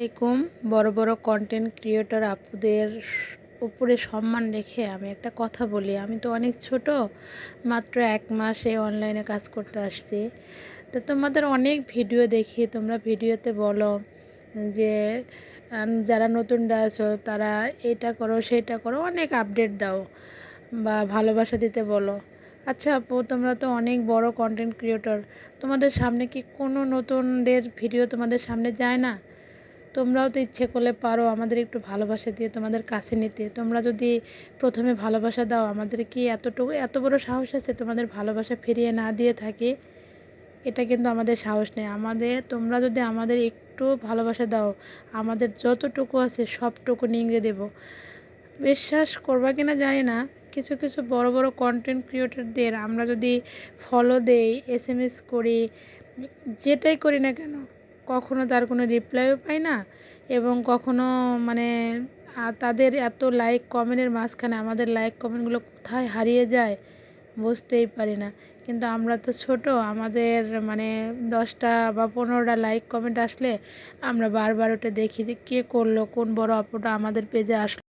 এরকম বড় বড় কন্টেন্ট ক্রিয়েটর আপুদের উপরে সম্মান রেখে আমি একটা কথা বলি। আমি তো অনেক ছোট, মাত্র 1 মাস এই অনলাইনে কাজ করতে আসছি। তো তোমাদের অনেক ভিডিও দেখি, তোমরা ভিডিওতে বলো যে যারা নতুনরা আছো তারা এটা করো সেটা করো, অনেক আপডেট দাও বা ভালোবাসা দিতে বলো। আচ্ছা আপু, তোমরা তো অনেক বড় কন্টেন্ট ক্রিয়েটর, তোমাদের সামনে কি কোনো নতুনদের ভিডিও তোমাদের সামনে যায় না? তোমরাও তো ইচ্ছে করলে পারো আমাদের একটু ভালোবাসা দিয়ে তোমাদের কাছে নিতে। তোমরা যদি প্রথমে ভালোবাসা দাও, আমাদের কি এত বড় সাহস আছে তোমাদের ভালোবাসা ফিরিয়ে না দিয়ে থাকি? এটা কিন্তু আমাদের সাহস নেই। তোমরা যদি আমাদের একটু ভালোবাসা দাও, আমাদের যতটুকু আছে সবটুকু নিংড়ে দেব। বিশ্বাস করবা কিনা জানি না, কিছু কিছু বড় বড় কন্টেন্ট ক্রিয়েটরদের আমরা যদি ফলো দেই, SMS করি, যেটাই করি না কেন, কখনো তার কোনো রিপ্লাইও পাই না। এবং কখনো মানে তাদের এত লাইক কমেন্টের মাঝখানে আমাদের লাইক কমেন্টগুলো কোথায় হারিয়ে যায় বুঝতেই পারি না। কিন্তু আমরা তো ছোট, আমাদের মানে 10টা বা 15টা লাইক কমেন্ট আসলে আমরা বারবার ওটা দেখি যে কে করলো, কোন বড় আপুটা আমাদের পেজে আসলো।